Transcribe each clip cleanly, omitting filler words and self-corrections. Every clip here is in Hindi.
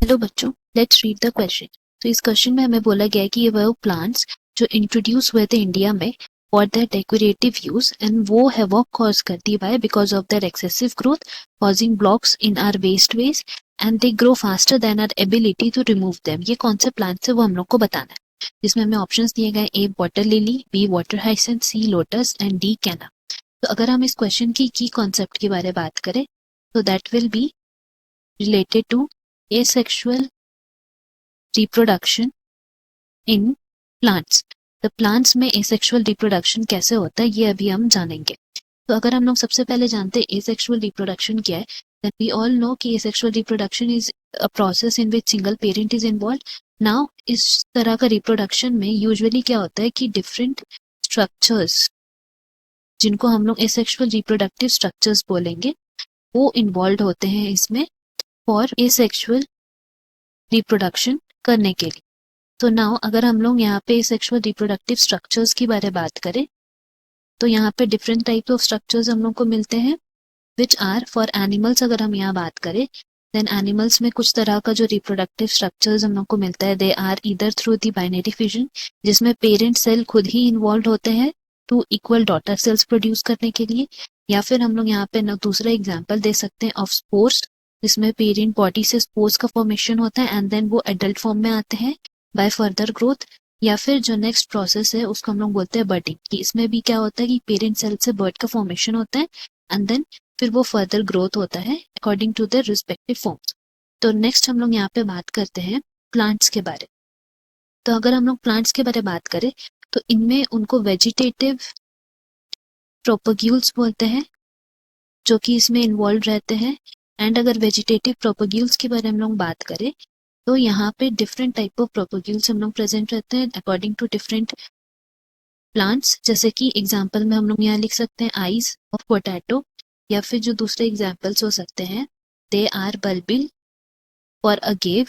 हेलो बच्चों, लेट्स रीड द क्वेश्चन। तो इस क्वेश्चन में हमें बोला गया है कि ये वो प्लांट्स जो इंट्रोड्यूस हुए थे इंडिया में for their decorative use and वो हैवॉक कॉज करती है because of their excessive growth causing blocks in our waste ways and they grow faster than our ability to remove them. ये कौन से प्लांट्स है वो हम लोग को बताना है, जिसमें हमें ऑप्शंस दिए गए A water lily, B water hyacinth, C lotus and D canna. तो अगर हम इस क्वेश्चन की कॉन्सेप्ट के बारे में बात करें तो that will be related to asexual reproduction in plants। तो प्लांट्स में एसेक्सुअल रिप्रोडक्शन कैसे होता है ये अभी हम जानेंगे। तो अगर हम लोग सबसे पहले जानते हैं एसेक्सुअल रिप्रोडक्शन क्या है, then we all know कि asexual reproduction is a process in which single parent is involved। Now इस तरह का रिप्रोडक्शन में यूजुअली क्या होता है कि डिफरेंट स्ट्रक्चर्स जिनको हम लोग एसेक्सुअल रिप्रोडक्टिव स्ट्रक्चर्स बोलेंगे वो इन्वॉल्व होते हैं इसमें फॉर एसेक्सुअल रिप्रोडक्शन करने के लिए। तो नाउ अगर हम लोग यहाँ पे सेक्सुअल रिप्रोडक्टिव स्ट्रक्चर्स की बारे में बात करें तो यहाँ पे डिफरेंट टाइप ऑफ स्ट्रक्चर्स हम लोग को मिलते हैं विच आर फॉर एनिमल्स। अगर हम यहाँ बात करें देन एनिमल्स में कुछ तरह का जो रिप्रोडक्टिव स्ट्रक्चर्स हम लोग को मिलता है they are either through the binary fission जिसमें पेरेंट सेल खुद ही इन्वॉल्व होते हैं two equal daughter cells produce करने के लिए, या फिर हम लोग यहाँ पे दूसरा एग्जाम्पल दे सकते हैं ऑफ स्पोर्स जिसमें पेरेंट बॉडी से स्पोर्स का फॉर्मेशन होता है एंड देन वो एडल्ट फॉर्म में आते हैं बाय फर्दर ग्रोथ। या फिर जो नेक्स्ट प्रोसेस है उसको हम लोग बोलते हैं बर्डिंग, कि इसमें भी क्या होता है कि पेरेंट सेल से बर्ड का फॉर्मेशन होता है एंड देन फिर वो फर्दर ग्रोथ होता है according to the respective forms. तो नेक्स्ट हम लोग यहाँ पे बात करते हैं प्लांट्स के बारे। तो अगर हम लोग प्लांट्स के बारे में बात करें तो इनमें उनको वेजिटेटिव प्रोपग्यूल्स बोलते हैं जो कि इसमें इन्वॉल्व रहते हैं। एंड अगर वेजिटेटिव प्रोपग्यूल्स के बारे में हम लोग बात करें तो यहाँ पे डिफरेंट टाइप ऑफ प्रोपग्यूल्स हम लोग प्रेजेंट रहते हैं अकॉर्डिंग टू डिफरेंट प्लांट्स। जैसे कि एग्जांपल में हम लोग यहाँ लिख सकते हैं आईज ऑफ पोटैटो, या फिर जो दूसरे एग्जांपल्स हो सकते हैं they are bulbil for agave,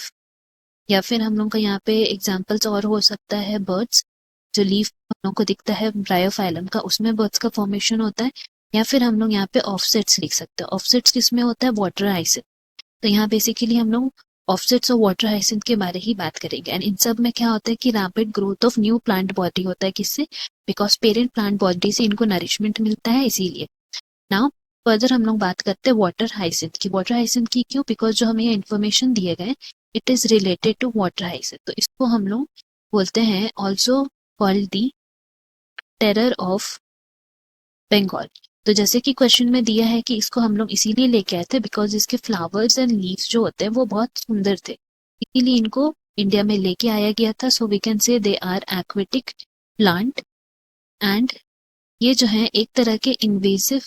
या फिर हम लोग का यहाँ पे एग्जांपल्स और हो सकता है बर्ड्स जो लीफ हम लोग को दिखता है ब्रायोफाइलम का उसमें बर्ड्स का फॉर्मेशन होता है, या फिर हम लोग यहाँ पे ऑफसेट्स लिख सकते हैं। ऑफसेट्स किसमें होता है वाटर हाइसिंथ। तो यहाँ बेसिकली हम लोग ऑफसेट्स और वाटर हाइसिंथ के बारे ही बात करेंगे। एंड इन सब में क्या होता है कि rapid growth of new plant body होता है, किससे? बिकॉज पेरेंट प्लांट बॉडी से इनको नरिशमेंट मिलता है इसीलिए। नाउ फर्दर हम लोग बात करते हैं वाटर हाइसिंथ की। वाटर हाइसिंथ की क्यों? बिकॉज जो हमें इन्फॉर्मेशन दिए गए it is related to water hyacinth. तो इसको हम लोग बोलते हैं also called the terror of Bengal. तो जैसे कि क्वेश्चन में दिया है कि इसको हम लोग इसीलिए लेके आए थे बिकॉज इसके फ्लावर्स एंड लीव्स जो होते हैं वो बहुत सुंदर थे, इसीलिए इनको इंडिया में लेके आया गया था। सो we can say they are aquatic plant and ये जो है एक तरह के इन्वेसिव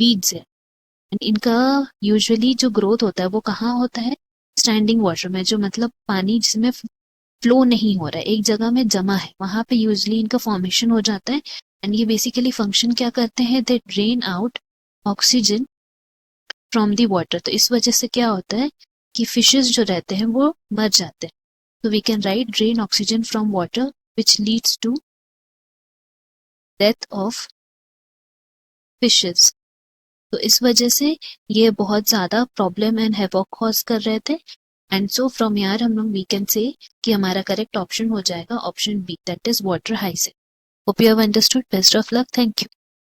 वीड्स है। एंड इनका यूजुअली जो ग्रोथ होता है वो कहाँ होता है? स्टैंडिंग वाटर में, जो मतलब पानी जिसमें फ्लो नहीं हो रहा है, एक जगह में जमा है, वहां पे यूजुअली इनका फॉर्मेशन हो जाता है। एंड ये बेसिकली फंक्शन क्या करते हैं? They drain out oxygen from the water. तो इस वजह से क्या होता है कि फिशेस जो रहते हैं वो मर जाते हैं। तो we can write drain oxygen from water which leads to death of fishes. तो इस वजह से ये बहुत ज्यादा प्रॉब्लम एंड हैवॉक कॉज कर रहे थे। एंड सो फ्रॉम यार हम लोग वी कैन से कि हमारा करेक्ट ऑप्शन हो जाएगा option B, that is water hyacinth. Hope you have understood. Best of luck. Thank you.